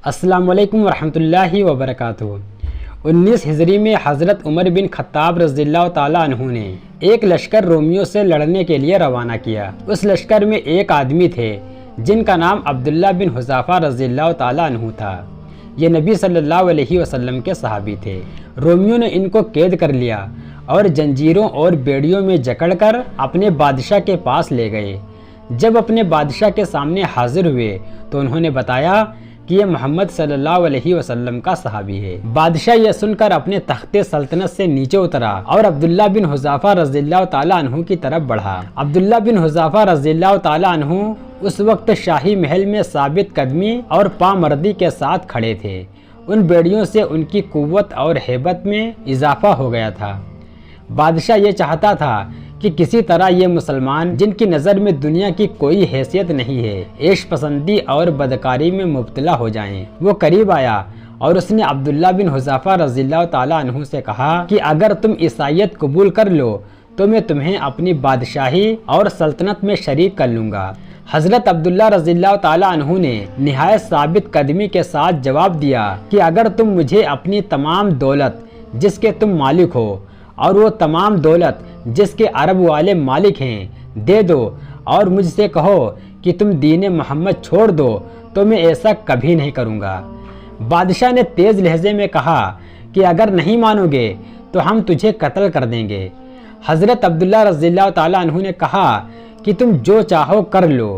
अस्सलाम वालेकुम रहमतुल्लाहि व बरकातुहू। 19 हिजरी में हज़रत उमर बिन खत्ताब रज़ियल्लाहु ताला अन्हु ने एक लश्कर रोमियों से लड़ने के लिए रवाना किया। उस लश्कर में एक आदमी थे जिनका नाम अब्दुल्ला बिन हुज़ाफ़ा रज़ियल्लाहु ताला अन्हु था। ये नबी सल्लल्लाहु अलैहि वसल्लम के सहाबी थे। रोमियों ने इनको कैद कर लिया और जंजीरों और बेड़ियों में जकड़कर अपने बादशाह के पास ले गए। जब अपने बादशाह के सामने हाजिर हुए तो उन्होंने बताया कि ये मोहम्मद सल्लल्लाहु अलैहि वसल्लम का सहाबी है। बादशाह यह सुनकर अपने तख्ते सल्तनत से नीचे उतरा और अब्दुल्ला बिन हुज़ाफ़ा रज़ियल्लाहु ताला अन्हु की तरफ बढ़ा। अब्दुल्ला बिन हुज़ाफ़ा रज़ियल्लाहु ताला अन्हु उस वक्त शाही महल में साबित कदमी और पामर्दी के साथ खड़े थे। उन बेड़ियों से उनकी कुव्वत और हैबत में इजाफा हो गया था। बादशाह ये चाहता था कि किसी तरह ये मुसलमान, जिनकी नज़र में दुनिया की कोई हैसियत नहीं है, ऐश पसंदी और बदकारी में मुब्तला हो जाएं। वो करीब आया और उसने अब्दुल्ला बिन हुज़ाफ़ा रज़ियल्लाहु ताला अन्हु से कहा कि अगर तुम ईसाईयत कबूल कर लो तो मैं तुम्हें अपनी बादशाही और सल्तनत में शरीक कर लूँगा। हज़रत अब्दुल्ला रज़ियल्लाहु ताला अन्हु ने निहायत साबित कदमी के साथ जवाब दिया कि अगर तुम मुझे अपनी तमाम दौलत जिसके तुम मालिक हो और वो तमाम दौलत जिसके अरब वाले मालिक हैं दे दो और मुझसे कहो कि तुम दीन मोहम्मद छोड़ दो तो मैं ऐसा कभी नहीं करूँगा। बादशाह ने तेज़ लहजे में कहा कि अगर नहीं मानोगे तो हम तुझे कत्ल कर देंगे। हज़रत अब्दुल्ला रज़ियल्लाहु ताला अन्हु ने कहा कि तुम जो चाहो कर लो।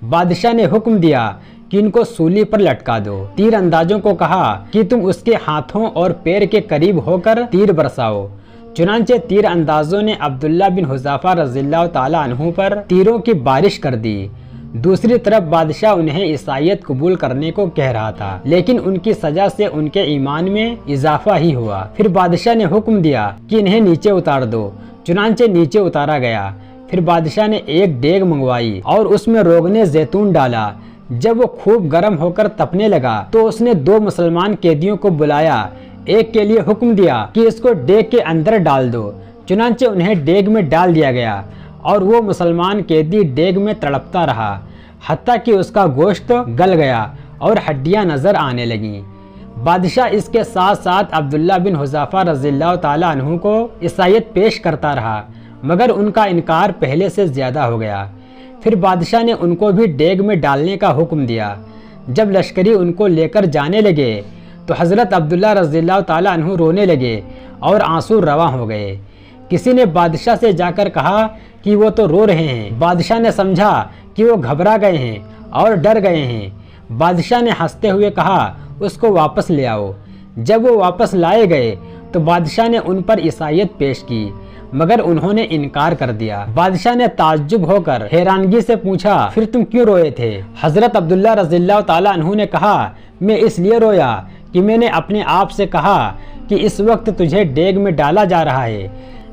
बादशाह ने हुक्म दिया कि इनको सूली पर लटका दो। तीर अंदाजों को कहा कि तुम उसके हाथों और पैर के करीब होकर तीर बरसाओ। चुनांचे तीर अंदाजों ने अब्दुल्ला बिन हुज़ाफ़ा रज़ियल्लाहु ताला अन्हु पर तीरों की बारिश कर दी। दूसरी तरफ बादशाह उन्हें ईसाईयत कबूल करने को कह रहा था, लेकिन उनकी सजा से उनके ईमान में इजाफा ही हुआ। फिर बादशाह ने हुक्म दिया कि इन्हें नीचे उतार दो। चुनांचे नीचे उतारा गया। फिर बादशाह ने एक डेग मंगवाई और उसमें रोगने जैतून डाला। जब वो खूब गर्म होकर तपने लगा तो उसने 2 मुसलमान कैदियों को बुलाया। एक के लिए हुक्म दिया कि इसको डेग के अंदर डाल दो। चुनांचे उन्हें डेग में डाल दिया गया और वो मुसलमान कैदी डेग में तड़पता रहा हत्ता कि उसका गोश्त गल गया और हड्डियां नजर आने लगीं। बादशाह इसके साथ साथ अब्दुल्ला बिन हुज़ाफ़ा रज़ियल्लाहु ताला अन्हु को ईसाईयत पेश करता रहा, मगर उनका इनकार पहले से ज़्यादा हो गया। फिर बादशाह ने उनको भी डेग में डालने का हुक्म दिया। जब लश्करी उनको लेकर जाने लगे तो हज़रत अब्दुल्ला रज़ियल्लाहु ताला अन्हु रोने लगे और आंसू रवा हो गए। किसी ने बादशाह से जाकर कहा कि वो तो रो रहे हैं। बादशाह ने समझा कि वो घबरा गए हैं और डर गए हैं। बादशाह ने हंसते हुए कहा उसको वापस ले आओ। जब वो वापस लाए गए तो बादशाह ने उन पर ईसाईयत पेश की, मगर उन्होंने इनकार कर दिया। बादशाह ने ताज्जुब होकर हैरानगी से पूछा फिर तुम क्यों रोए थे? हज़रत अब्दुल्ला रज़ियल्लाहु ताला अन्हु ने कहा मैं इसलिए रोया कि मैंने अपने आप से कहा कि इस वक्त तुझे डेग में डाला जा रहा है,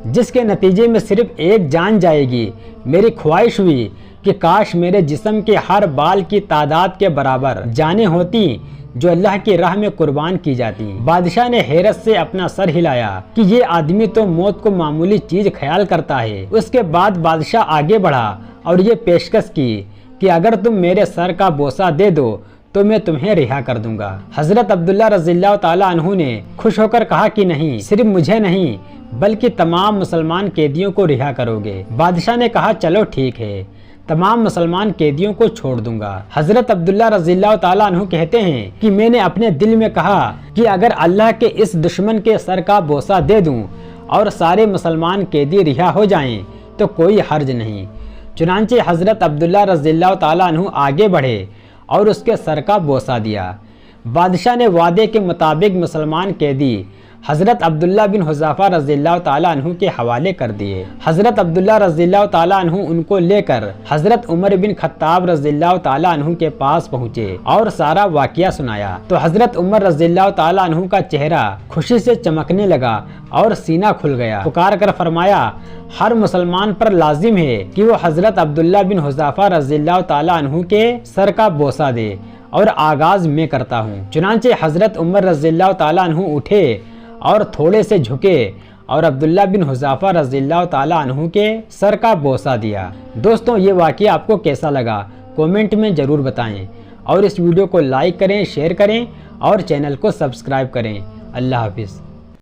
जिसके नतीजे में सिर्फ एक जान जाएगी। मेरी ख्वाहिश हुई कि काश मेरे जिस्म के हर बाल की तादाद के बराबर जानें होती जो अल्लाह की राह में कुर्बान की जाती। बादशाह ने हैरत से अपना सर हिलाया कि ये आदमी तो मौत को मामूली चीज ख्याल करता है। उसके बाद बादशाह आगे बढ़ा और ये पेशकश की कि अगर तुम मेरे सर का बोसा दे दो तो मैं तुम्हें रिहा कर दूंगा। हज़रत अब्दुल्ला रज़ियल्लाहु ताला अन्हु ने खुश होकर कहा कि नहीं, सिर्फ मुझे नहीं बल्कि तमाम मुसलमान कैदियों को रिहा करोगे। बादशाह ने कहा चलो ठीक है, तमाम मुसलमान कैदियों को छोड़ दूंगा। हज़रत अब्दुल्ला रज़ियल्लाहु ताला अन्हु कहते हैं कि मैंने अपने दिल में कहा कि अगर अल्लाह के इस दुश्मन के सर का बोसा दे दूं और सारे मुसलमान कैदी रिहा हो जाएं तो कोई हर्ज नहीं। चुनांचे हज़रत अब्दुल्ला रज़ियल्लाहु ताला अन्हु आगे बढ़े और उसके सर का बोसा दिया। बादशाह ने वादे के मुताबिक मुसलमान कैदी हज़रत अब्दुल्ला बिन हुज़ाफ़ा रज़ियल्लाहु ताला अन्हु के हवाले कर दिए। हज़रत अब्दुल्ला रज़ियल्लाहु ताला अन्हु उनको लेकर हज़रत उमर बिन खत्ताब रज़ियल्लाहु ताला अन्हु के पास पहुँचे और सारा वाक़या सुनाया तो हज़रत उमर रज़ियल्लाहु ताला अन्हु का चेहरा खुशी से चमकने लगा और सीना खुल गया। पुकार कर फरमाया हर मुसलमान पर लाजिम है कि वो हज़रत अब्दुल्ला बिन हुज़ाफ़ा रज़ियल्लाहु ताला अन्हु के सर का बोसा दे और आगाज़ मैं करता हूँ। चुनांचे हज़रत उमर रज़ियल्लाहु ताला अन्हु उठे और थोड़े से झुके और अब्दुल्ला बिन हुज़ाफ़ा रज़ियल्लाहु ताला अन्हु के सर का बोसा दिया। दोस्तों ये वाक़या आपको कैसा लगा कमेंट में ज़रूर बताएं اور اس ویڈیو کو لائک کریں، شیئر کریں اور چینل کو سبسکرائب کریں۔ اللہ حافظ۔